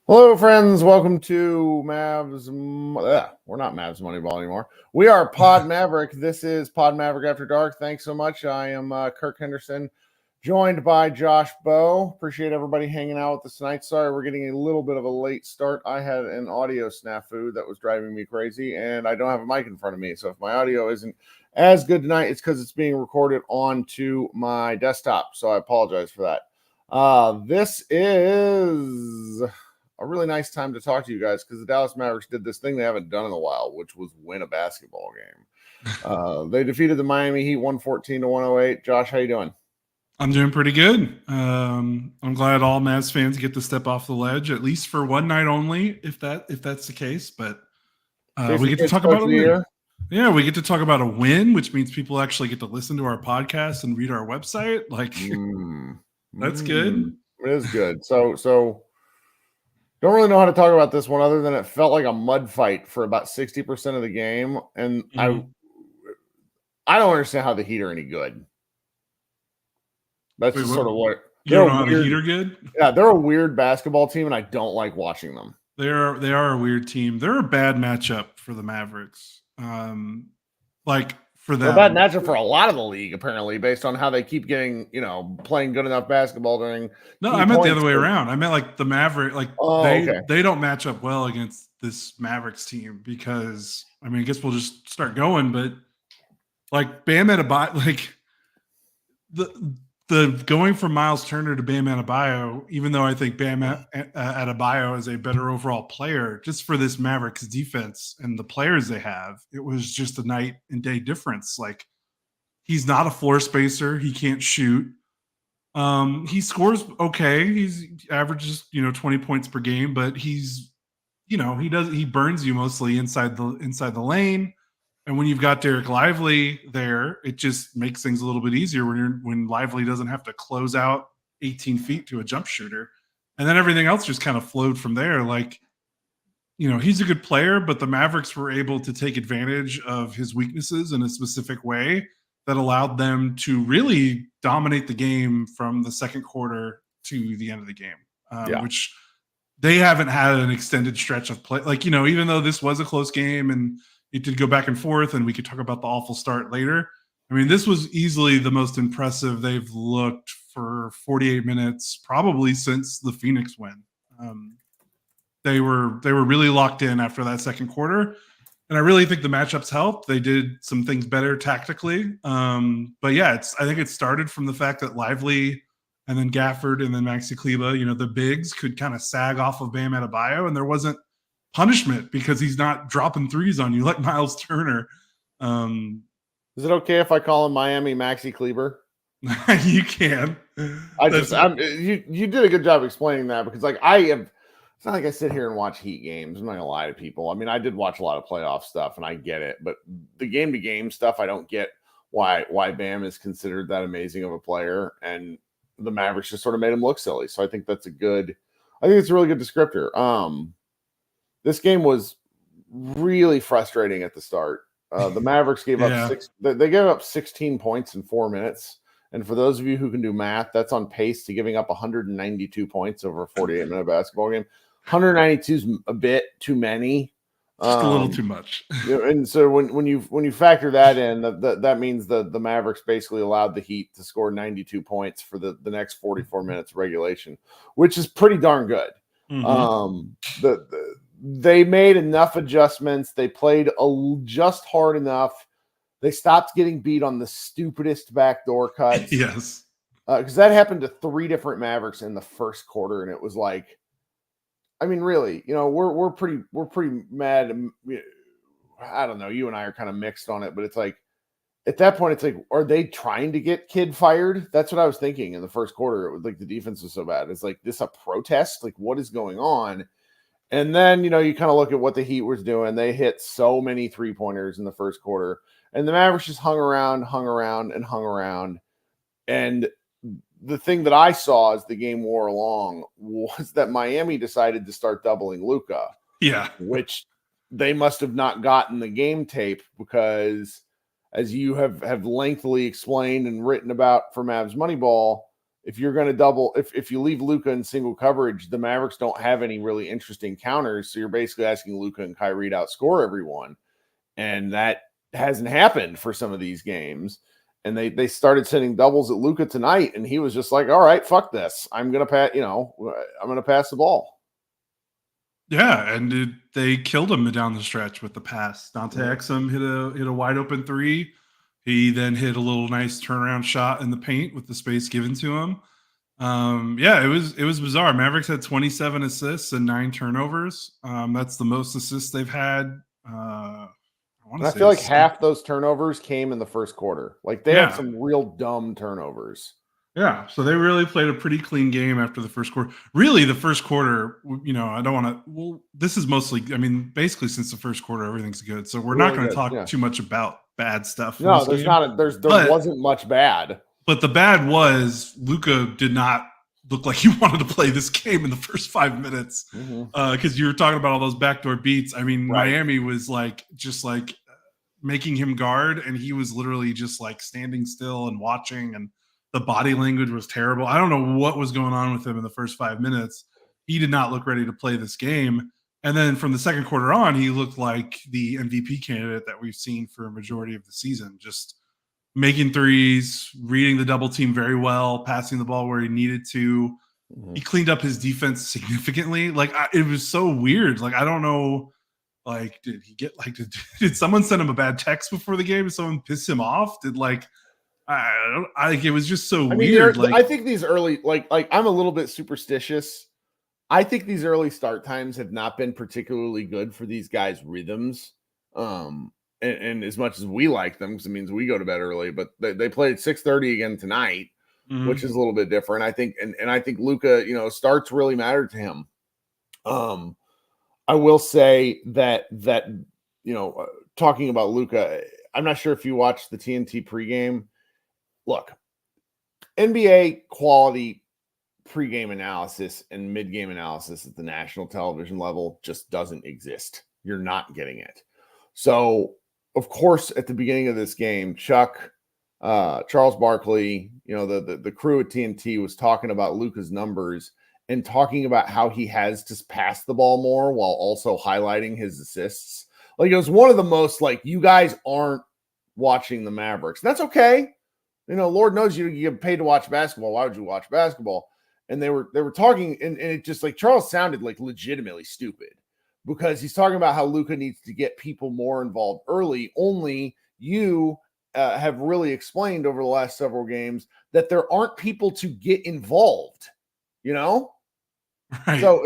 Hello, friends. Welcome to Mavs. We're not Mavs Moneyball anymore. We are Pod Maverick. This is Pod Maverick After Dark. Thanks so much. I am Kirk Henderson, joined by Josh Bowe. Appreciate everybody hanging out with us tonight. Sorry, we're getting a little bit of a late start. I had an audio snafu that was driving me crazy, and I don't have a mic in front of me. So if my audio isn't as good tonight, it's because it's being recorded onto my desktop. So I apologize for that. This is a really nice time to talk to you guys because the Dallas Mavericks did this thing they haven't done in a while, which was win a basketball game. They defeated the Miami Heat 114-108. Josh, how you doing? I'm doing pretty good. I'm glad all Mavs fans get to step off the ledge, at least for one night only, if that's the case. But we get to talk about a win. Yeah, we get to talk about a win, which means people actually get to listen to our podcast and read our website. Like, that's good. It is good. So don't really know how to talk about this one other than it felt like a mud fight for about 60% of the game. And I don't understand how the Heat are any good. That's sort of what you don't know how the Heat are good? Yeah, they're a weird basketball team, and I don't like watching them. They are a weird team. They're a bad matchup for the Mavericks. For them. They're a bad matchup for a lot of the league, apparently, based on how they keep getting, playing good enough basketball during. No, I meant the other way around. I meant like the Maverick, they don't match up well against this Mavericks team because I guess we'll just start going, but like Bam Adebayo, like the going from Miles Turner to Bam Adebayo, even though I think Bam Adebayo is a better overall player, just for this Mavericks defense and the players they have, it was just a night and day difference. Like, he's not a floor spacer. He can't shoot. He scores okay. He averages, 20 points per game, but he burns you mostly inside the lane. And when you've got Derek Lively there, it just makes things a little bit easier when Lively doesn't have to close out 18 feet to a jump shooter. And then everything else just kind of flowed from there. Like, he's a good player, but the Mavericks were able to take advantage of his weaknesses in a specific way that allowed them to really dominate the game from the second quarter to the end of the game, which they haven't had an extended stretch of play. Like, even though this was a close game and it did go back and forth, and we could talk about the awful start later. This was easily the most impressive they've looked for 48 minutes, probably since the Phoenix win. They were really locked in after that second quarter, and I really think the matchups helped. They did some things better tactically, but yeah, I think it started from the fact that Lively and then Gafford and then Maxi Kleber, the bigs could kind of sag off of Bam Adebayo, and there wasn't punishment because he's not dropping threes on you like Miles Turner. Is it okay if I call him Miami Maxi Kleber? You can. You did a good job explaining that because it's not like I sit here and watch Heat games. I'm not gonna lie to people. I did watch a lot of playoff stuff and I get it, but the game to game stuff, I don't get why Bam is considered that amazing of a player, and the Mavericks just sort of made him look silly. So I think it's a really good descriptor. This game was really frustrating at the start. The Mavericks gave up they gave up 16 points in 4 minutes. And for those of you who can do math, that's on pace to giving up 192 points over a 48-minute basketball game. 192 is a bit too many. Just a little too much. And so when you factor that in, that means the Mavericks basically allowed the Heat to score 92 points for the next 44 minutes of regulation, which is pretty darn good. They made enough adjustments. They played just hard enough. They stopped getting beat on the stupidest backdoor cuts. Yes. Because that happened to 3 different Mavericks in the first quarter, and it was like, really, we're pretty mad. I don't know. You and I are kind of mixed on it, but it's like at that point, it's like, are they trying to get Kid fired? That's what I was thinking in the first quarter. It was like the defense was so bad. It's like this a protest? Like what is going on? And then, you kind of look at what the Heat was doing. They hit so many 3-pointers in the first quarter. And the Mavericks just hung around. And the thing that I saw as the game wore along was that Miami decided to start doubling Luka. Yeah. Which they must have not gotten the game tape because, as you have lengthily explained and written about for Mavs Moneyball, if you're going to double, if you leave Luka in single coverage, the Mavericks don't have any really interesting counters. So you're basically asking Luka and Kyrie to outscore everyone. And that hasn't happened for some of these games. And they started sending doubles at Luka tonight. And he was just like, all right, fuck this. I'm going to pass, I'm going to pass the ball. Yeah, and they killed him down the stretch with the pass. Dante Exum hit a wide open 3. He then hit a little nice turnaround shot in the paint with the space given to him. Yeah, it was bizarre. Mavericks had 27 assists and 9 turnovers. That's the most assists they've had. I feel like half those turnovers came in the first quarter. Like they had some real dumb turnovers. Yeah, so they really played a pretty clean game after the first quarter. Really, the first quarter, I don't want to. Well, this is mostly, basically since the first quarter, everything's good. So we're not going to talk too much about bad stuff. No, there's not. There wasn't much bad. But the bad was Luka did not look like he wanted to play this game in the first 5 minutes because you were talking about all those backdoor beats. Miami was just making him guard, and he was literally just like standing still and watching, and the body language was terrible. I don't know what was going on with him in the first 5 minutes. He did not look ready to play this game. And then from the second quarter on, he looked like the MVP candidate that we've seen for a majority of the season, just making threes, reading the double team very well, passing the ball where he needed to. He cleaned up his defense significantly. It was so weird. I don't know. Did he get did someone send him a bad text before the game? Did someone piss him off? It was just so weird. I think these early, I'm a little bit superstitious. I think these early start times have not been particularly good for these guys' rhythms. And as much as we like them, because it means we go to bed early, but they played 6:30 again tonight, which is a little bit different. I think, and I think Luka, starts really matter to him. I will say that talking about Luka, I'm not sure if you watched the TNT pregame. Look, NBA quality pregame analysis and midgame analysis at the national television level just doesn't exist. You're not getting it. So, of course, at the beginning of this game, Chuck, Charles Barkley, the crew at TNT was talking about Luka's numbers and talking about how he has to pass the ball more while also highlighting his assists. It was one of the most, you guys aren't watching the Mavericks. That's okay. Lord knows you get paid to watch basketball. Why would you watch basketball? And they were talking, and it just Charles sounded legitimately stupid because he's talking about how Luka needs to get people more involved early. Only you have really explained over the last several games that there aren't people to get involved, Right. So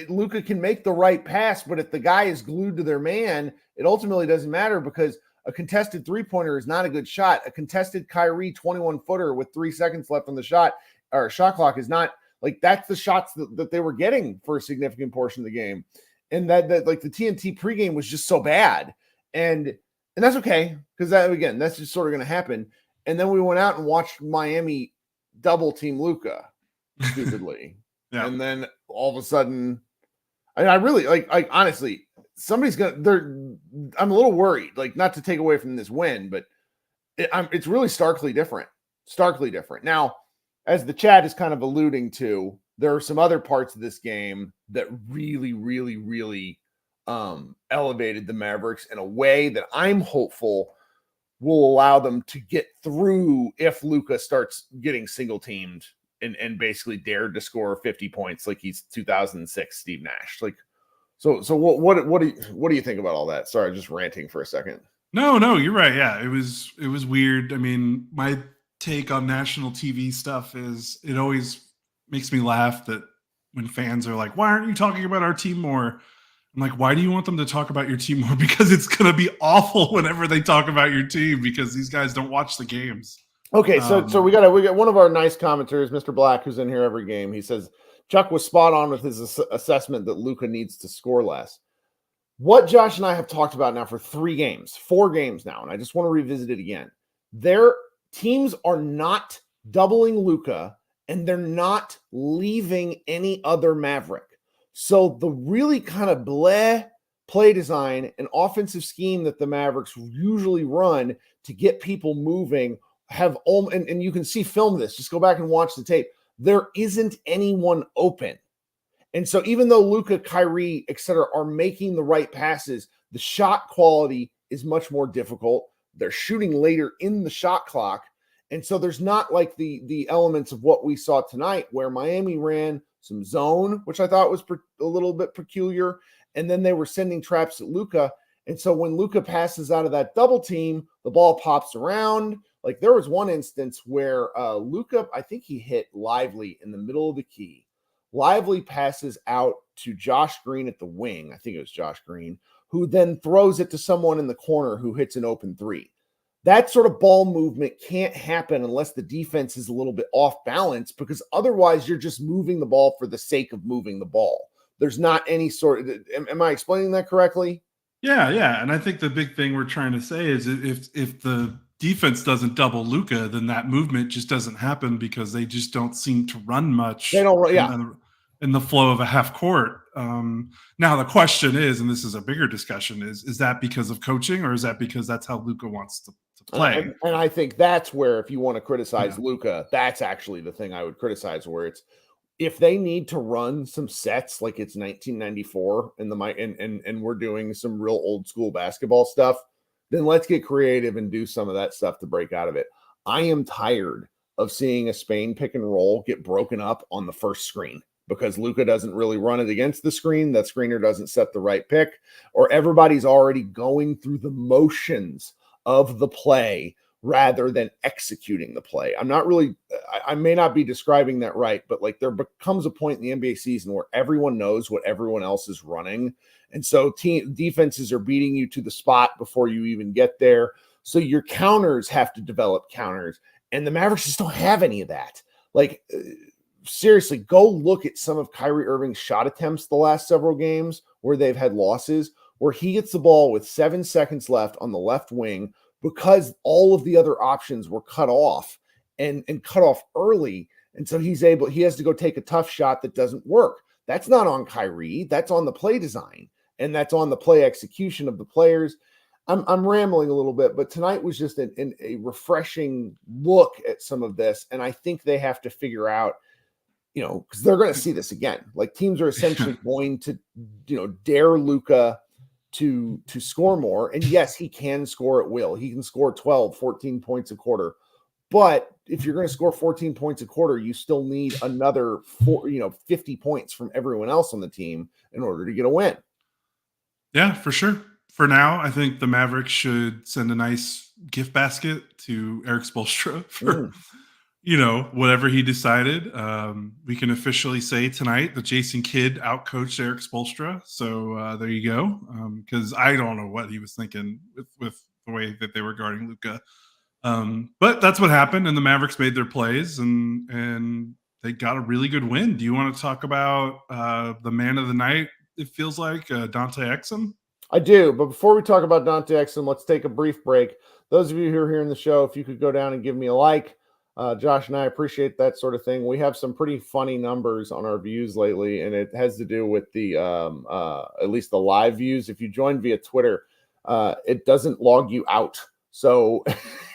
Luka can make the right pass, but if the guy is glued to their man, it ultimately doesn't matter because a contested 3-pointer is not a good shot. A contested Kyrie 21-footer with 3 seconds left on the shot or shot clock is not that's the shots that they were getting for a significant portion of the game. And that the TNT pregame was just so bad. And that's okay. Because that's just sort of going to happen. And then we went out and watched Miami double team Luka stupidly. Yeah. And then all of a sudden, I really honestly, somebody's I'm a little worried, not to take away from this win, but it's really starkly different. Now, as the chat is kind of alluding to, there are some other parts of this game that really, really, really elevated the Mavericks in a way that I'm hopeful will allow them to get through if Luka starts getting single teamed and basically dared to score 50 points like he's 2006 Steve Nash. So what do you think about all that? Sorry, just ranting for a second. No, you're right. Yeah, it was weird. My take on national TV stuff is it always makes me laugh that when fans are like, "Why aren't you talking about our team more?" I'm like, why do you want them to talk about your team more? Because it's going to be awful whenever they talk about your team because these guys don't watch the games. Okay, so we got one of our nice commenters, Mr. Black, who's in here every game. He says Chuck was spot on with his assessment that Luka needs to score less. What Josh and I have talked about now for 4 games now, and I just want to revisit it again. Their teams are not doubling Luka, and they're not leaving any other Maverick. So the really kind of bleh play design and offensive scheme that the Mavericks usually run to get people moving and you can see film this. Just go back and watch the tape. There isn't anyone open. And so even though Luka, Kyrie, et cetera, are making the right passes, the shot quality is much more difficult. They're shooting later in the shot clock. And so there's not like the elements of what we saw tonight where Miami ran some zone, which I thought was a little bit peculiar. And then they were sending traps at Luka. And so when Luka passes out of that double team, the ball pops around. Like there was one instance where Luka, I think he hit Lively in the middle of the key. Lively passes out to Josh Green at the wing. I think it was Josh Green, who then throws it to someone in the corner who hits an open 3. That sort of ball movement can't happen unless the defense is a little bit off balance, because otherwise you're just moving the ball for the sake of moving the ball. There's not any sort of, am I explaining that correctly? Yeah. And I think the big thing we're trying to say is if the defense doesn't double Luka, then that movement just doesn't happen because they just don't seem to run much. They don't, in the flow of a half court. Now the question is, and this is a bigger discussion, is that because of coaching or is that because that's how Luka wants to play? And I think that's where, if you want to criticize Luka, that's actually the thing I would criticize, where it's, if they need to run some sets like it's 1994 and we're doing some real old school basketball stuff, then let's get creative and do some of that stuff to break out of it. I am tired of seeing a Spain pick and roll get broken up on the first screen because Luka doesn't really run it against the screen. That screener doesn't set the right pick, or everybody's already going through the motions of the play rather than executing the play. I may not be describing that right, but like there becomes a point in the NBA season where everyone knows what everyone else is running. And so defenses are beating you to the spot before you even get there. So your counters have to develop counters, and the Mavericks just don't have any of that. Like, seriously, go look at some of Kyrie Irving's shot attempts the last several games where they've had losses, where he gets the ball with 7 seconds left on the left wing because all of the other options were cut off and cut off early. And so he has to go take a tough shot that doesn't work. That's not on Kyrie. That's on the play design, and that's on the play execution of the players. I'm rambling a little bit, but tonight was just a refreshing look at some of this. And I think they have to figure out, because they're going to see this again. Like, teams are essentially going to, dare Luka to score more. And yes, he can score at will. He can score 12, 14 points a quarter. But if you're going to score 14 points a quarter, you still need another 50 points from everyone else on the team in order to get a win. Yeah, for sure. For now, I think the Mavericks should send a nice gift basket to Eric Spoelstra for, whatever he decided. We can officially say tonight that Jason Kidd outcoached Eric Spoelstra. So there you go. Because I don't know what he was thinking with the way that they were guarding Luka. But that's what happened, and the Mavericks made their plays, and they got a really good win. Do you want to talk about the man of the night, it feels like, Dante Exum? I do, but before we talk about Dante Exum, let's take a brief break. Those of you who are here in the show, if you could go down and give me a like. Josh and I appreciate that sort of thing. We have some pretty funny numbers on our views lately, and it has to do with the at least the live views. If you join via Twitter, it doesn't log you out. So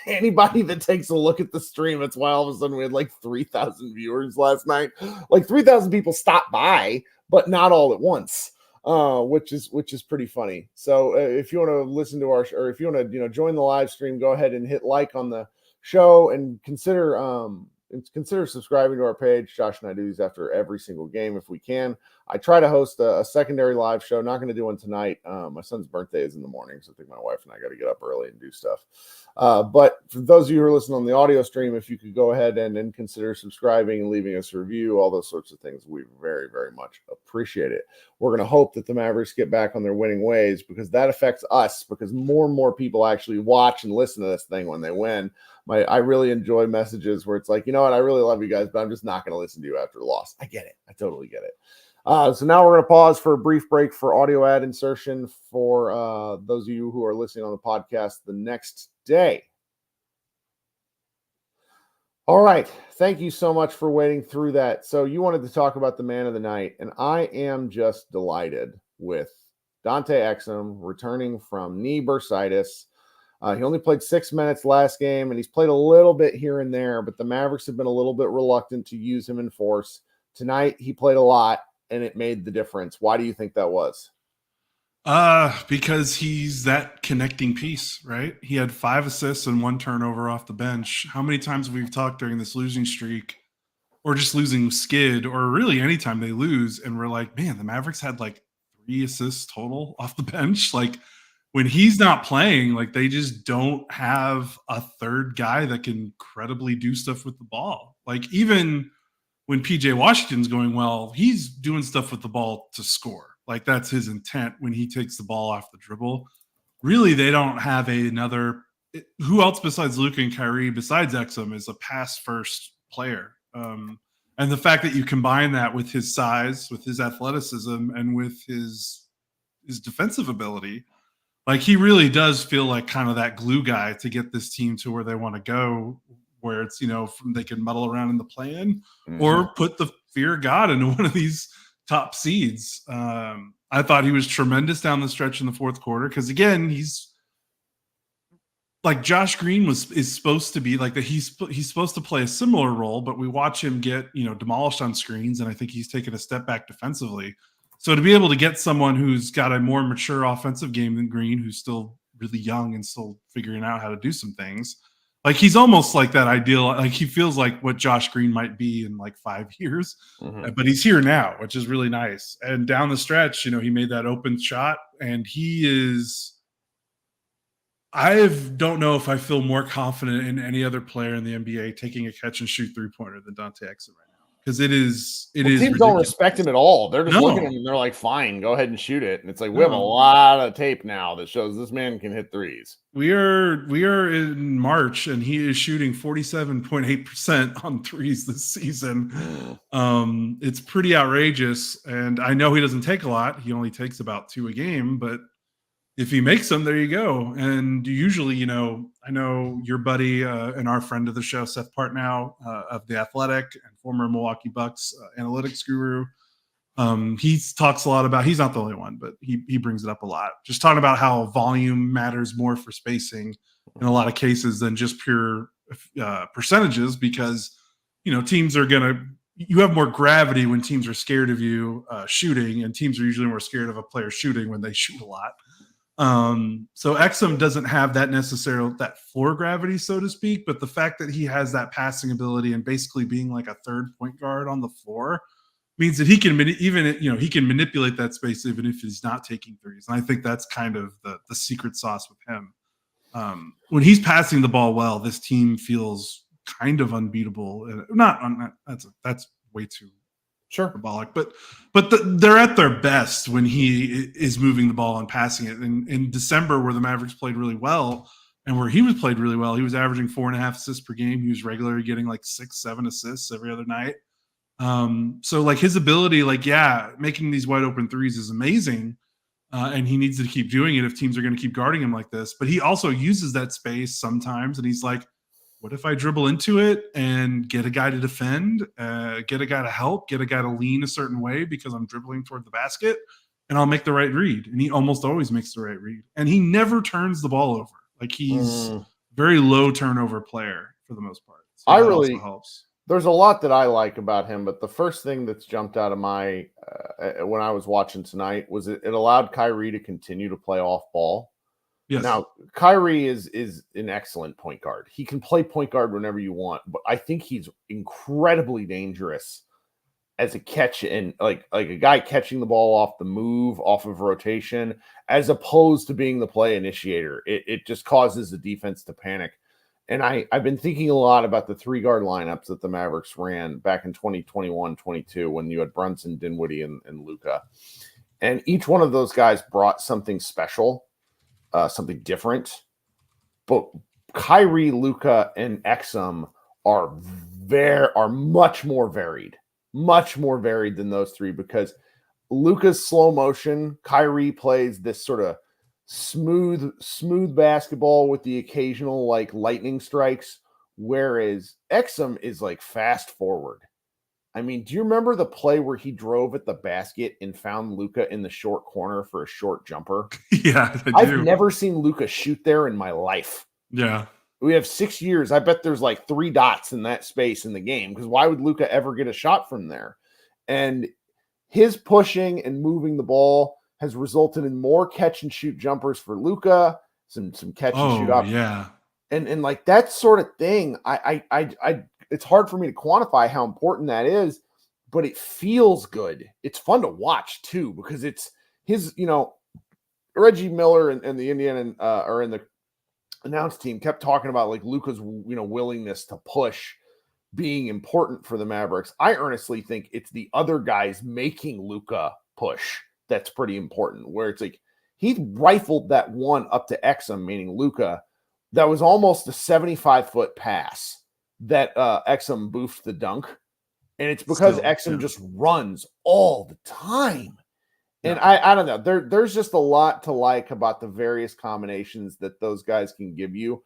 anybody that takes a look at the stream, that's why all of a sudden we had like 3,000 viewers last night. Like 3,000 people stopped by, but not all at once. Which is pretty funny. So if you want to listen to or if you want to join the live stream, go ahead and hit like on the show and consider subscribing to our page. Josh and I do these after every single game if we can. I try to host a secondary live show. Not going to do one tonight. My son's birthday is in the morning, so I think my wife and I got to get up early and do stuff. But for those of you who are listening on the audio stream, if you could go ahead and consider subscribing and leaving us a review, all those sorts of things, we very, very much appreciate it. We're going to hope that the Mavericks get back on their winning ways, because that affects us, because more and more people actually watch and listen to this thing when they win. I really enjoy messages where it's like, you know what, I really love you guys, but I'm just not going to listen to you after a loss. I get it. I totally get it. So now we're going to pause for a brief break for audio ad insertion for those of you who are listening on the podcast the next day. All right. Thank you so much for waiting through that. So you wanted to talk about the man of the night, and I am just delighted with Dante Exum returning from knee bursitis. He only played 6 minutes last game, and he's played a little bit here and there, but the Mavericks have been a little bit reluctant to use him in force. Tonight, he played a lot, and it made the difference. Why do you think that was? Because he's that connecting piece, right? He had 5 assists and 1 turnover off the bench. How many times have we talked during this losing streak, or just losing skid, or really anytime they lose, and we're like, man, the Mavericks had like 3 assists total off the bench. Like, when he's not playing, like, they just don't have a third guy that can credibly do stuff with the ball. Like, even when PJ Washington's going well, he's doing stuff with the ball to score. Like, that's his intent when he takes the ball off the dribble. Really, they don't have another – who else besides Luka and Kyrie, besides Exum, is a pass-first player. And the fact that you combine that with his size, with his athleticism, and with his defensive ability – like, he really does feel like kind of that glue guy to get this team to where they want to go, where it's, they can muddle around in the play-in or put the fear of God into one of these top seeds. I thought he was tremendous down the stretch in the fourth quarter, because, again, he's like Josh Green is supposed to be like that. He's supposed to play a similar role, but we watch him get demolished on screens, and I think he's taken a step back defensively. So to be able to get someone who's got a more mature offensive game than Green, who's still really young and still figuring out how to do some things, like, he's almost like that ideal. Like, he feels like what Josh Green might be in like 5 years, but he's here now, which is really nice. And down the stretch, he made that open shot, and he is. I don't know if I feel more confident in any other player in the NBA taking a catch and shoot 3-pointer than Dante Exum right now. Because it is teams ridiculous. Don't respect him at all. They're just looking at him and they're like, fine, go ahead and shoot it. And it's like, we have a lot of tape now that shows this man can hit threes. We are in March, and he is shooting 47.8% on threes this season. It's pretty outrageous. And I know he doesn't take a lot. He only takes about 2 a game, but if he makes them, there you go. And usually, I know your buddy and our friend of the show, Seth Partnow of The Athletic and former Milwaukee Bucks analytics guru, he talks a lot about, he's not the only one, but he brings it up a lot. Just talking about how volume matters more for spacing in a lot of cases than just pure percentages, because, teams are going to, you have more gravity when teams are scared of you shooting, and teams are usually more scared of a player shooting when they shoot a lot. So Exum doesn't have that floor gravity, so to speak, but the fact that he has that passing ability and basically being like a third point guard on the floor means that he can he can manipulate that space even if he's not taking threes. And I think that's kind of the secret sauce with him. When he's passing the ball well, this team feels kind of unbeatable. That's way too symbolic, but they're at their best when he is moving the ball and passing it. And in December, where the Mavericks played really well and where he was played really well, he was averaging 4.5 assists per game. He was regularly getting like 6-7 assists every other night. So like his ability, making these wide open threes is amazing. And he needs to keep doing it if teams are going to keep guarding him like this. But he also uses that space sometimes, and he's like, what if I dribble into it and get a guy to defend, get a guy to help, get a guy to lean a certain way because I'm dribbling toward the basket, and I'll make the right read. And he almost always makes the right read. And he never turns the ball over. Like, he's very low turnover player for the most part. So that also helps. There's a lot that I like about him, but the first thing that's jumped out of my when I was watching tonight was it allowed Kyrie to continue to play off ball. Yes. Now, Kyrie is an excellent point guard. He can play point guard whenever you want, but I think he's incredibly dangerous as a catch and like a guy catching the ball off the move, off of rotation, as opposed to being the play initiator. It just causes the defense to panic. And I've been thinking a lot about the 3-guard lineups that the Mavericks ran back in 2021-22 when you had Brunson, Dinwiddie, and Luka. And each one of those guys brought something special, something different. But Kyrie, Luka, and Exum are much more varied than those three, because Luka's slow motion, Kyrie plays this sort of smooth basketball with the occasional like lightning strikes, whereas Exum is like fast forward. I mean, do you remember the play where he drove at the basket and found Luka in the short corner for a short jumper? Yeah, I've never seen Luka shoot there in my life. Yeah. We have 6 years. I bet there's like 3 dots in that space in the game, because why would Luka ever get a shot from there? And his pushing and moving the ball has resulted in more catch and shoot jumpers for Luka, some catch and shoot options. Yeah. And like that sort of thing, I it's hard for me to quantify how important that is, but it feels good. It's fun to watch too, because it's his, Reggie Miller and the Indiana are in the announce team kept talking about like Luka's, willingness to push being important for the Mavericks. I earnestly think it's the other guys making Luka push that's pretty important, where it's like he rifled that one up to Exum, meaning Luka, that was almost a 75-foot pass that Exum boofed the dunk. And it's because Exum just runs all the time. And I don't know. There's just a lot to like about the various combinations that those guys can give you.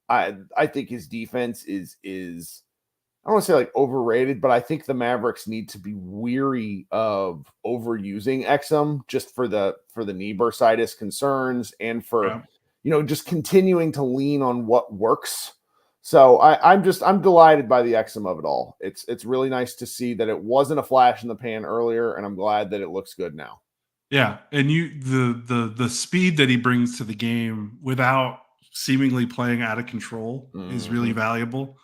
I think his defense is I don't want to say like overrated, but I think the Mavericks need to be weary of overusing Exum just for the knee bursitis concerns and for just continuing to lean on what works. So I'm delighted by the Exum of it all. It's really nice to see that it wasn't a flash in the pan earlier, and I'm glad that it looks good now. Yeah, and the speed that he brings to the game without seemingly playing out of control is really valuable.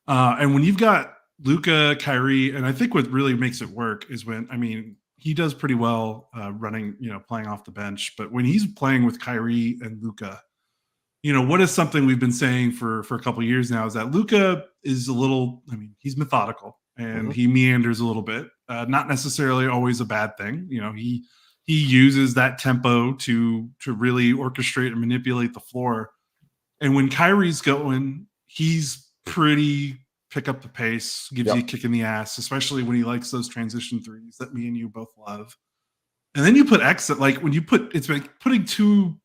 And when you've got Luka, Kyrie, and I think what really makes it work is when he does pretty well running, playing off the bench, but when he's playing with Kyrie and Luka, what is something we've been saying for a couple of years now is that Luka is he's methodical and he meanders a little bit, not necessarily always a bad thing. He uses that tempo to really orchestrate and manipulate the floor. And when Kyrie's going, he's pretty pick up the pace, gives you a kick in the ass, especially when he likes those transition threes that me and you both love. And then you put like when you it's like putting two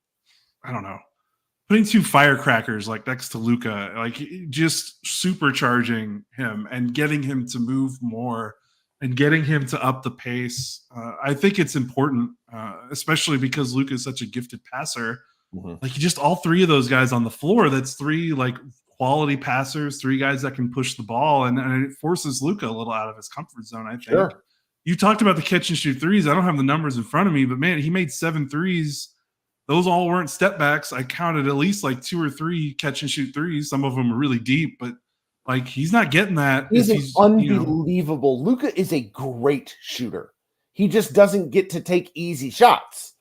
firecrackers like next to Luka, like just supercharging him and getting him to move more and getting him to up the pace. I think it's important, especially because Luka is such a gifted passer. Like just all 3 of those guys on the floor, that's 3 like quality passers, 3 guys that can push the ball, and it forces Luka a little out of his comfort zone, I think. Sure. You talked about the catch and shoot threes. I don't have the numbers in front of me, but man, he made 7 threes. Those all weren't step backs. I counted at least like 2 or 3 catch and shoot threes. Some of them are really deep, but like he's not getting that. He's unbelievable. Luka is a great shooter. He just doesn't get to take easy shots.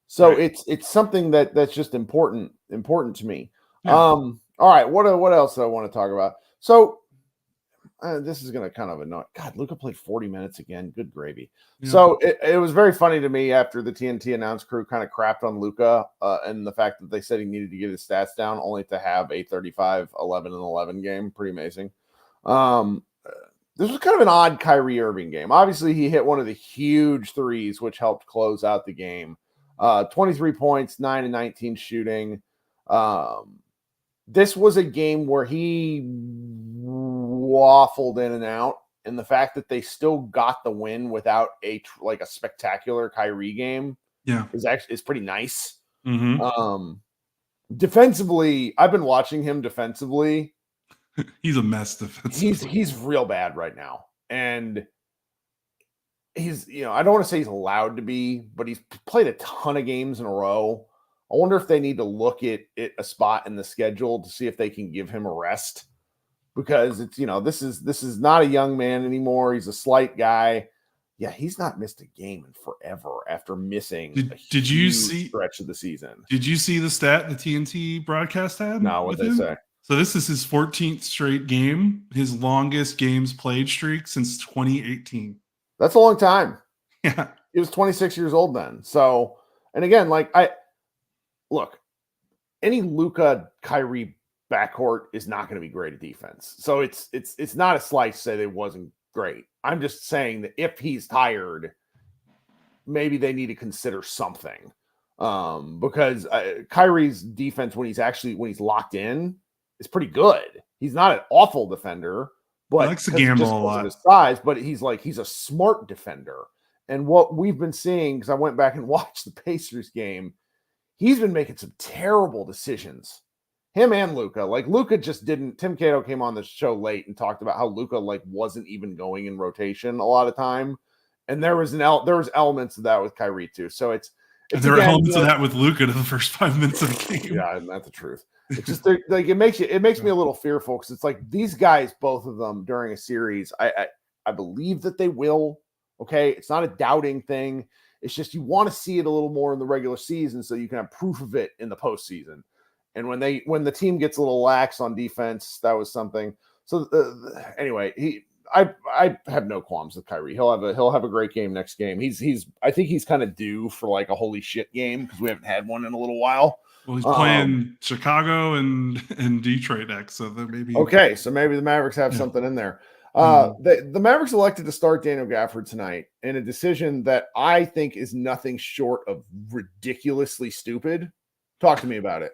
So it's something that's just important to me. Yeah. All right, what else do I want to talk about? So this is going to kind of annoy. God, Luka played 40 minutes again. Good gravy. Yeah. So it was very funny to me after the TNT announce crew kind of crapped on Luka and the fact that they said he needed to get his stats down, only to have a 35, 11, and 11 game. Pretty amazing. This was kind of an odd Kyrie Irving game. Obviously, he hit one of the huge threes, which helped close out the game. 23 points, 9 and 19 shooting. This was a game where he waffled in and out, and the fact that they still got the win without a spectacular Kyrie game, is pretty nice. Defensively, I've been watching him defensively. He's a mess defensively. He's real bad right now, and he's I don't want to say he's allowed to be, but he's played a ton of games in a row. I wonder if they need to look at a spot in the schedule to see if they can give him a rest, because it's this is not a young man anymore. He's a slight guy. Yeah, he's not missed a game in forever after missing Did you see stretch of the season. Did you see the stat the TNT broadcast had? No, what they say. So this is his 14th straight game, his longest games played streak since 2018. That's a long time. Yeah. He was 26 years old then. So, and again, like look, any Luka Kyrie backcourt is not going to be great at defense. So it's not a slight to say they wasn't great. I'm just saying that if he's tired, maybe they need to consider something. Because Kyrie's defense when he's locked in is pretty good. He's not an awful defender, but he likes to gamble a lot. His size, but he's a smart defender. And what we've been seeing, because I went back and watched the Pacers game, he's been making some terrible decisions. Him and Luka. Like Luka just didn't. Tim Cato came on the show late and talked about how Luka wasn't even going in rotation a lot of time. And there was elements of that with Kyrie too. So and there were elements of that with Luka to the first 5 minutes of the game. Yeah, and that's the truth. It's just it makes me a little fearful because it's like these guys, both of them during a series, I believe that they will. Okay, it's not a doubting thing. It's just you want to see it a little more in the regular season so you can have proof of it in the postseason. And when the team gets a little lax on defense, that was something. So anyway, I have no qualms with Kyrie. He'll have a great game next game. I think he's kind of due for like a holy shit game because we haven't had one in a little while. Well, he's playing Chicago and Detroit next, so then maybe okay. So maybe the Mavericks have something in there. The Mavericks elected to start Daniel Gafford tonight in a decision that I think is nothing short of ridiculously stupid. Talk to me about it.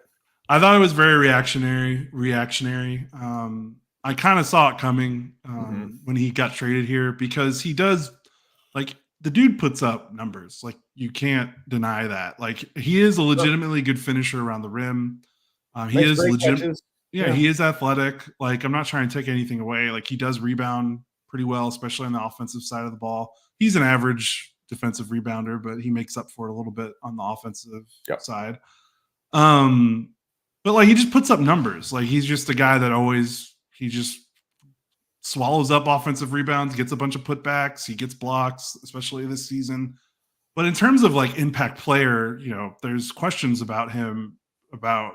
I thought it was very reactionary. I kind of saw it coming when he got traded here because he does the dude puts up numbers. Like you can't deny that. Like he is a legitimately good finisher around the rim. He is legitimate. Yeah, he is athletic. Like I'm not trying to take anything away. Like he does rebound pretty well, especially on the offensive side of the ball. He's an average defensive rebounder, but he makes up for it a little bit on the offensive side. But he just puts up numbers. Like he's just a guy that he just swallows up offensive rebounds, gets a bunch of putbacks, he gets blocks, especially this season. But in terms of impact player, there's questions about him about,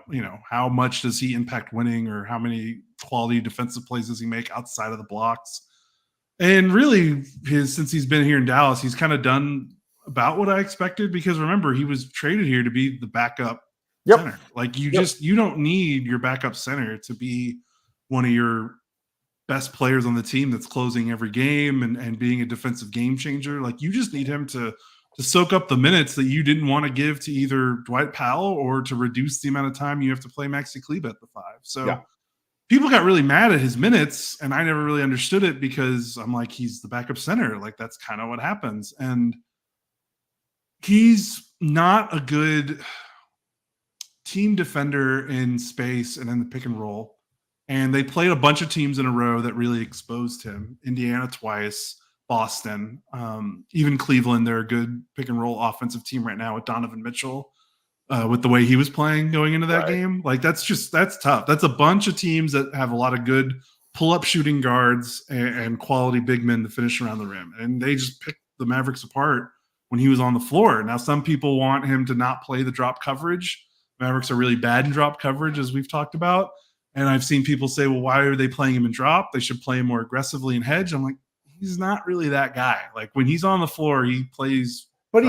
how much does he impact winning or how many quality defensive plays does he make outside of the blocks? And really since he's been here in Dallas, he's kind of done about what I expected because remember, he was traded here to be the backup center. Like you don't need your backup center to be one of your best players on the team that's closing every game and being a defensive game changer. Like you just need him to soak up the minutes that you didn't want to give to either Dwight Powell or to reduce the amount of time you have to play Maxi Kleber at the 5. So people got really mad at his minutes and I never really understood it because I'm like, he's the backup center. Like that's kind of what happens. And he's not a good team defender in space and in the pick and roll. And they played a bunch of teams in a row that really exposed him. Indiana twice, Boston, even Cleveland. They're a good pick and roll offensive team right now with Donovan Mitchell, with the way he was playing going into that game. Like that's tough. That's a bunch of teams that have a lot of good pull-up shooting guards and quality big men to finish around the rim. And they just picked the Mavericks apart when he was on the floor. Now, some people want him to not play the drop coverage. Mavericks are really bad in drop coverage, as we've talked about. And I've seen people say, well, why are they playing him in drop? They should play him more aggressively in hedge. I'm like, he's not really that guy. Like when he's on the floor, he plays. But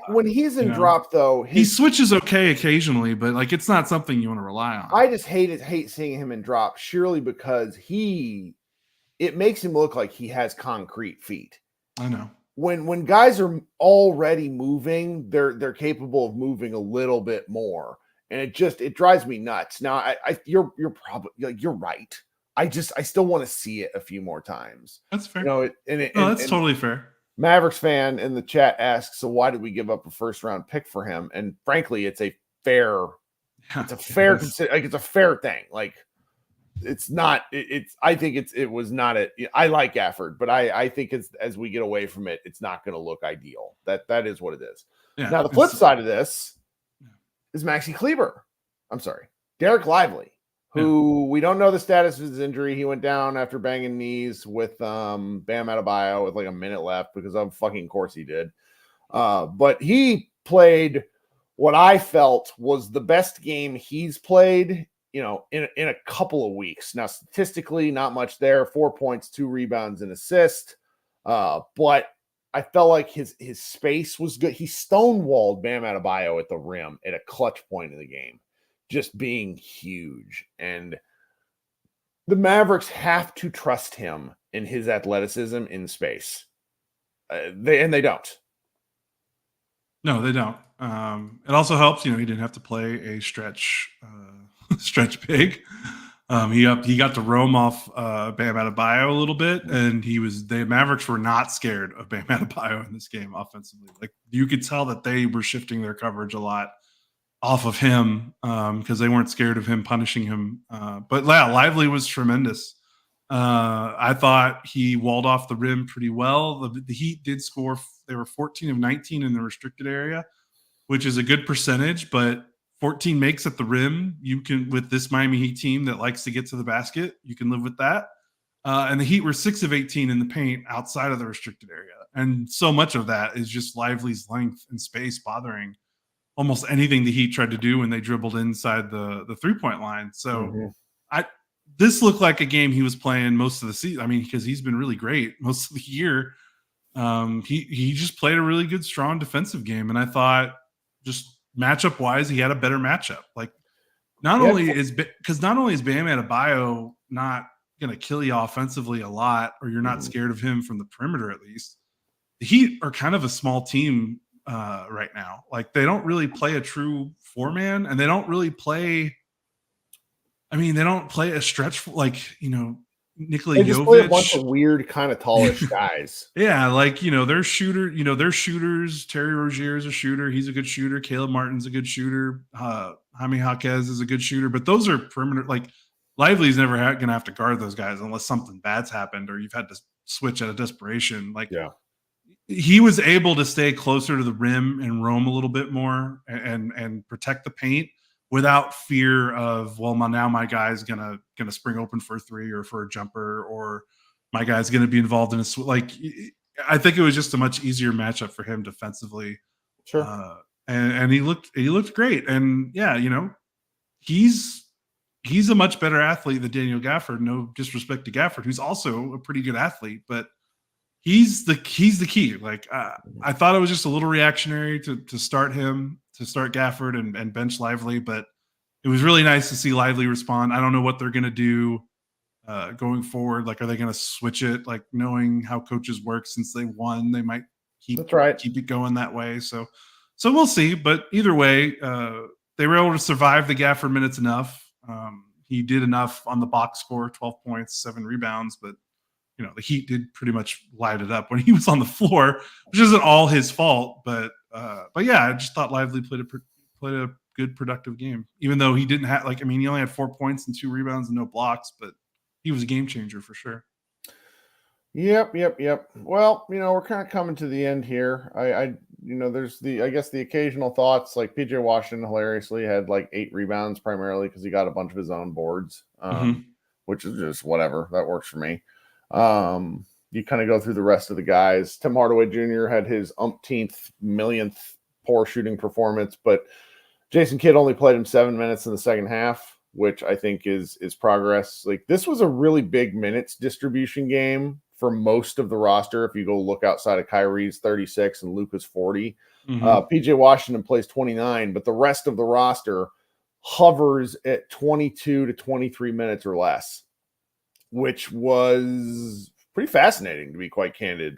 when he's in drop, though. He switches okay occasionally, but it's not something you want to rely on. I just hate seeing him in drop, surely because it makes him look like he has concrete feet. I know. When guys are already moving, they're capable of moving a little bit more. And it drives me nuts. Now, you're probably you're right. I still want to see it a few more times. That's fair. That's totally fair. Mavericks fan in the chat asks, so why did we give up a first round pick for him? And frankly, it's a fair thing. Like it's not. I think it was not a. I like Gafford, but I think as we get away from it, it's not going to look ideal. That is what it is. Yeah, now the flip side of this is Maxi Kleber. I'm sorry, Derek Lively, who we don't know the status of his injury. He went down after banging knees with Bam Adebayo with like a minute left because of fucking course he did. But he played what I felt was the best game he's played, in a couple of weeks. Now, statistically, not much there. 4 points, 2 rebounds, and assist. But I felt like his space was good. He stonewalled Bam Adebayo at the rim at a clutch point in the game, just being huge. And the Mavericks have to trust him in his athleticism in space. They don't. No, they don't. It also helps, he didn't have to play a stretch big. He got to roam off Bam Adebayo a little bit, and the Mavericks were not scared of Bam Adebayo in this game offensively. Like, you could tell that they were shifting their coverage a lot off of him because they weren't scared of him punishing him. But yeah, Lively was tremendous. I thought he walled off the rim pretty well. The Heat did score. They were 14 of 19 in the restricted area, which is a good percentage, but 14 makes at the rim. You can, with this Miami Heat team that likes to get to the basket, you can live with that. And the Heat were 6 of 18 in the paint outside of the restricted area. And so much of that is just Lively's length and space bothering almost anything the Heat tried to do when they dribbled inside the 3-point line. So this looked like a game he was playing most of the season. I mean, because he's been really great most of the year. He just played a really good, strong defensive game. And I thought, just matchup wise, he had a better matchup. Like, not only is Bam Adebayo not going to kill you offensively a lot, or you're not scared of him from the perimeter, at least. The Heat are kind of a small team right now. Like, they don't really play a true 4-man, and they don't really play. I mean, they don't play a stretch Nikola Jovic. They just play a bunch of weird, kind of tallish guys. Yeah, like, they're shooters. Terry Rozier is a shooter. He's a good shooter. Caleb Martin's a good shooter. Jaime Jaquez is a good shooter. But those are perimeter. Like, Lively's never going to have to guard those guys unless something bad's happened or you've had to switch out of desperation. Like, he was able to stay closer to the rim and roam a little bit more and protect the paint without fear of, well, now my guy's gonna spring open for a 3 or for a jumper, or my guy's gonna be involved in I think it was just a much easier matchup for him defensively. Sure. And he looked great. And yeah, he's a much better athlete than Daniel Gafford. No disrespect to Gafford, who's also a pretty good athlete, but he's the key. Like, I thought it was just a little reactionary to start Gafford and bench Lively, but it was really nice to see Lively respond. I don't know what they're going to do going forward. Like, are they going to switch it? Like, knowing how coaches work, since they won, they might keep it going that way. So we'll see. But either way, they were able to survive the Gafford minutes enough. He did enough on the box score, 12 points, 7 rebounds, but the Heat did pretty much light it up when he was on the floor, which isn't all his fault. But yeah, I just thought Lively played a good, productive game, even though he didn't have he only had 4 points and 2 rebounds and no blocks, but he was a game changer for sure. Yep. Well, we're kind of coming to the end here. There's the occasional thoughts, like PJ Washington hilariously had like 8 rebounds, primarily because he got a bunch of his own boards, which is just whatever. That works for me. You kind of go through the rest of the guys. Tim Hardaway Jr. had his umpteenth millionth poor shooting performance, but Jason Kidd only played him 7 minutes in the second half, which I think is progress. Like, this was a really big minutes distribution game for most of the roster. If you go look outside of Kyrie's 36 and Luka's 40, PJ Washington plays 29, but the rest of the roster hovers at 22 to 23 minutes or less, which was pretty fascinating, to be quite candid.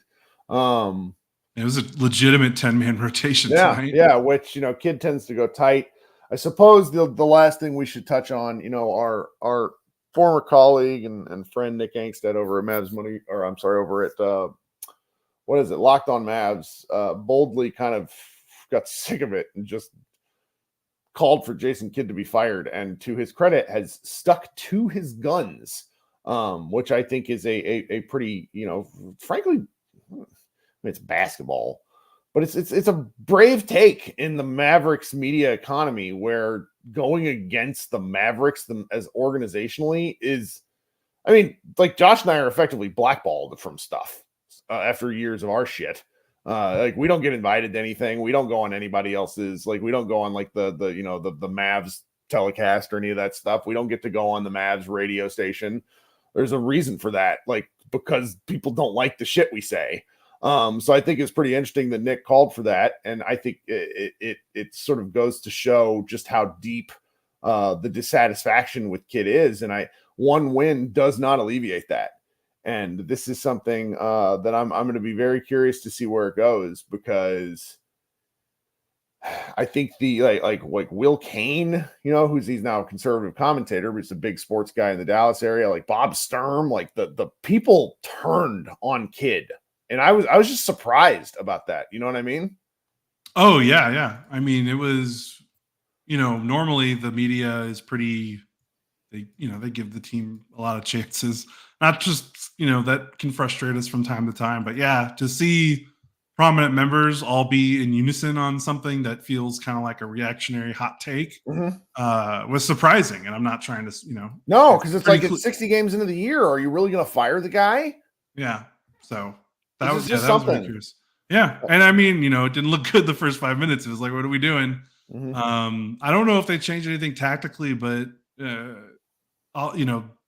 It was a legitimate 10-man rotation tonight. Yeah, which, Kidd tends to go tight. I suppose the last thing we should touch on, our former colleague and friend Nick Angstead over at Mavs Money, or I'm sorry, over at Locked On Mavs, boldly kind of got sick of it and just called for Jason Kidd to be fired, and to his credit has stuck to his guns. Which I think is a pretty, frankly, it's basketball, but it's a brave take in the Mavericks media economy where going against the Mavericks as organizationally is, I mean, like Josh and I are effectively blackballed from stuff after years of our shit. Like we don't get invited to anything. We don't go on anybody else's, like we don't go on like the Mavs telecast or any of that stuff. We don't get to go on the Mavs radio station. There's a reason for that, like because people don't like the shit we say. So I think it's pretty interesting that Nick called for that, and I think it sort of goes to show just how deep the dissatisfaction with Kid is, and one win does not alleviate that. And this is something that I'm going to be very curious to see where it goes, because I think the like Will Kane, he's now a conservative commentator, but he's a big sports guy in the Dallas area, like Bob Sturm, like the people turned on Kid. And I was just surprised about that. You know what I mean? Oh yeah. I mean, it was, normally the media is pretty, they give the team a lot of chances. Not just, that can frustrate us from time to time, but yeah, to see prominent members all be in unison on something that feels kind of like a reactionary hot take was surprising. And I'm not trying to, no, because it's like it's 60 games into the year. Are you really going to fire the guy? Yeah. So that was just that was something. ridiculous. Yeah. And I mean, it didn't look good the first 5 minutes. It was like, what are we doing? I don't know if they changed anything tactically, but the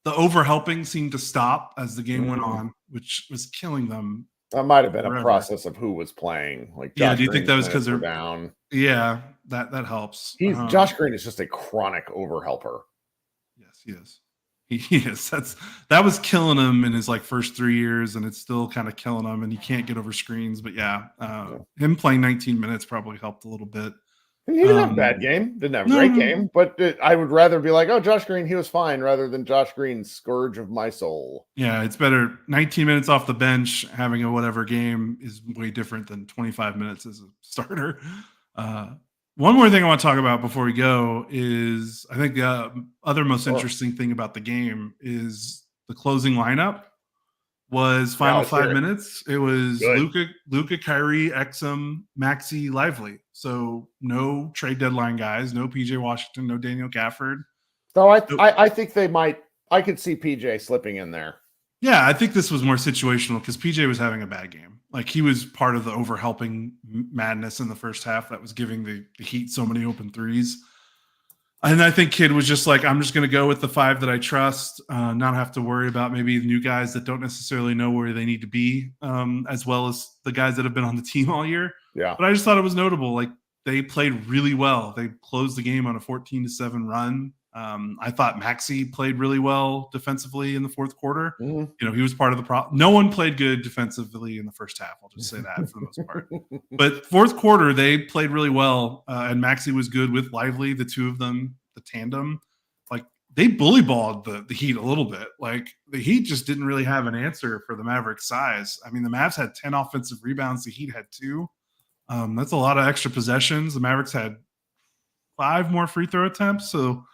overhelping seemed to stop as the game went on, which was killing them. That might have been a process of who was playing. Like, Josh do you think that was because they're down? Yeah, that helps. Josh Green is just a chronic overhelper. Yes, he is. He is. That was killing him in his first 3 years, and it's still kind of killing him, and he can't get over screens. But him playing 19 minutes probably helped a little bit. He didn't have a bad game. Didn't have a great game, but I would rather be like, oh, Josh Green, he was fine, rather than Josh Green, scourge of my soul. Yeah, it's better. 19 minutes off the bench, having a whatever game is way different than 25 minutes as a starter. One more thing I want to talk about before we go is I think the other most interesting thing about the game is the closing lineup was final 5 minutes. It was Luka, Kyrie, Exum, Maxey, Lively. So no trade deadline guys, no PJ Washington, no Daniel Gafford. So I think they might. I could see PJ slipping in there. Yeah, I think this was more situational because PJ was having a bad game. Like he was part of the overhelping madness in the first half that was giving the Heat so many open threes. And I think Kid was just like, I'm just going to go with the five that I trust, not have to worry about maybe the new guys that don't necessarily know where they need to be, as well as the guys that have been on the team all year. Yeah. But I just thought it was notable. Like they played really well. They closed the game on a 14-7 run. I thought Maxey played really well defensively in the fourth quarter. He was part of the problem. No one played good defensively in the first half. I'll just say that for the most part. But fourth quarter, they played really well. And Maxey was good with Lively, the two of them, the tandem. Like they bully balled the Heat a little bit. Like the Heat just didn't really have an answer for the Mavericks' size. I mean, the Mavs had 10 offensive rebounds. The Heat had 2. That's a lot of extra possessions. The Mavericks had 5 more free throw attempts. So,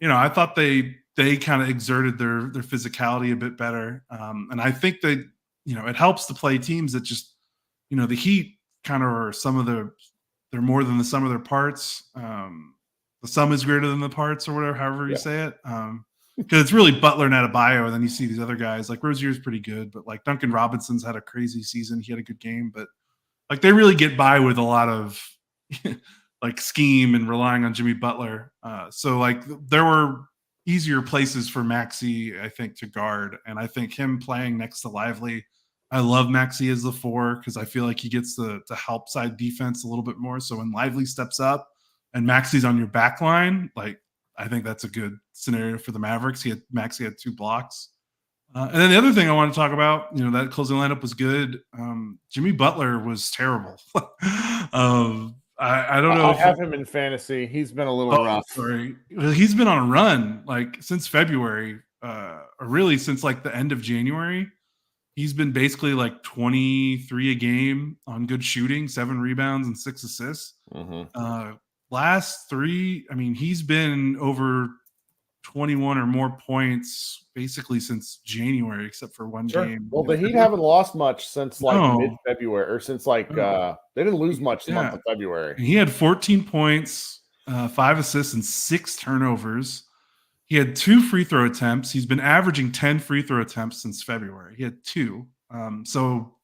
I thought they kind of exerted their physicality a bit better. And I think that, it helps to play teams that just, the Heat kind of are they're more than the sum of their parts. The sum is greater than the parts or whatever, however you say it. Because it's really Butler and Adebayo. And then you see these other guys like Rozier's pretty good, but like Duncan Robinson's had a crazy season. He had a good game, but like they really get by with a lot of like scheme and relying on Jimmy Butler. So like there were easier places for Maxey, I think, to guard. And I think him playing next to Lively, I love Maxey as the 4 because I feel like he gets the help side defense a little bit more. So when Lively steps up and Maxey's on your back line, like I think that's a good scenario for the Mavericks. Maxey had 2 blocks. And then the other thing I want to talk about, that closing lineup was good. Jimmy Butler was terrible. I don't know. I have him in fantasy. He's been a little rough. Sorry. He's been on a run like since February, or really since like the end of January. He's been basically like 23 a game on good shooting, 7 rebounds and 6 assists. Last 3, I mean, he's been over 21 or more points basically since January, except for one game. Well, the Heat haven't lost much since like mid-February, or since like they didn't lose much the month of February. And he had 14 points, 5 assists, and 6 turnovers. He had 2 free throw attempts. He's been averaging 10 free throw attempts since February. He had 2. So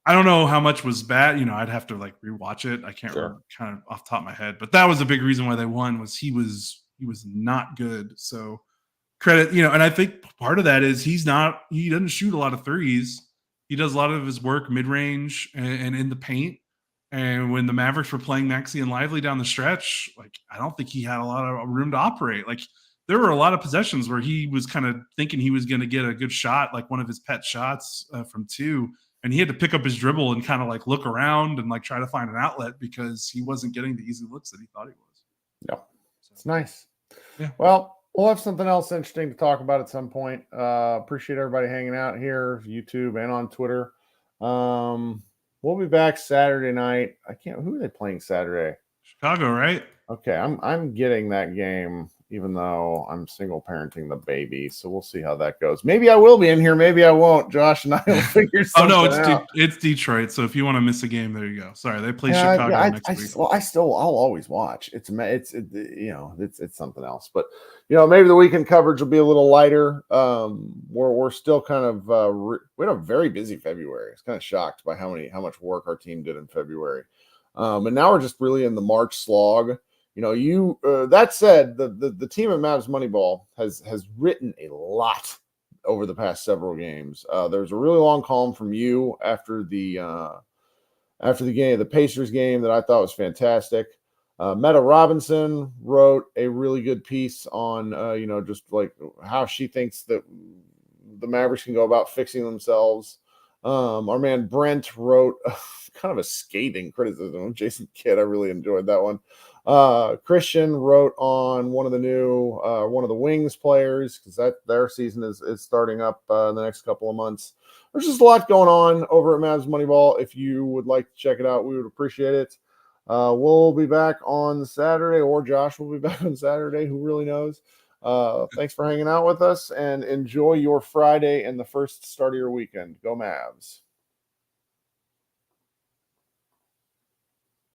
I don't know how much was bad. I'd have to like rewatch it. I can't remember kind of off the top of my head, but that was a big reason why they won. Was he was not good. So credit, and I think part of that is he doesn't shoot a lot of threes. He does a lot of his work mid-range and in the paint. And when the Mavericks were playing Maxey and Lively down the stretch, like I don't think he had a lot of room to operate. Like there were a lot of possessions where he was kind of thinking he was going to get a good shot, like one of his pet shots from 2. And he had to pick up his dribble and kind of like look around and like try to find an outlet because he wasn't getting the easy looks that he thought he was. Yeah, it's nice. Yeah. Well, we'll have something else interesting to talk about at some point. Appreciate everybody hanging out here, YouTube and on Twitter. We'll be back Saturday night. Who are they playing Saturday? Chicago, right? Okay, I'm getting that game, even though I'm single parenting the baby. So we'll see how that goes. Maybe I will be in here. Maybe I won't. Josh and I will figure something out. It's Detroit. So if you want to miss a game, there you go. Sorry, they play Chicago next week. Well, I'll always watch. It's something else. But maybe the weekend coverage will be a little lighter. We're still kind of we had a very busy February. I was kind of shocked by how much work our team did in February. And now we're just really in the March slog. That said, the team at Mavs Moneyball has written a lot over the past several games. There's a really long column from you after the game, the Pacers game, that I thought was fantastic. Meta Robinson wrote a really good piece on just like how she thinks that the Mavericks can go about fixing themselves. Our man Brent wrote kind of a scathing criticism of Jason Kidd. I really enjoyed that one. Christian wrote on one of the Wings players, because their season is starting up in the next couple of months. There's just a lot going on over at Mavs Moneyball. If you would like to check it out, we would appreciate it. We'll be back on Saturday, or Josh will be back on Saturday. Who really knows? Thanks for hanging out with us, and enjoy your Friday and the first start of your weekend. Go Mavs.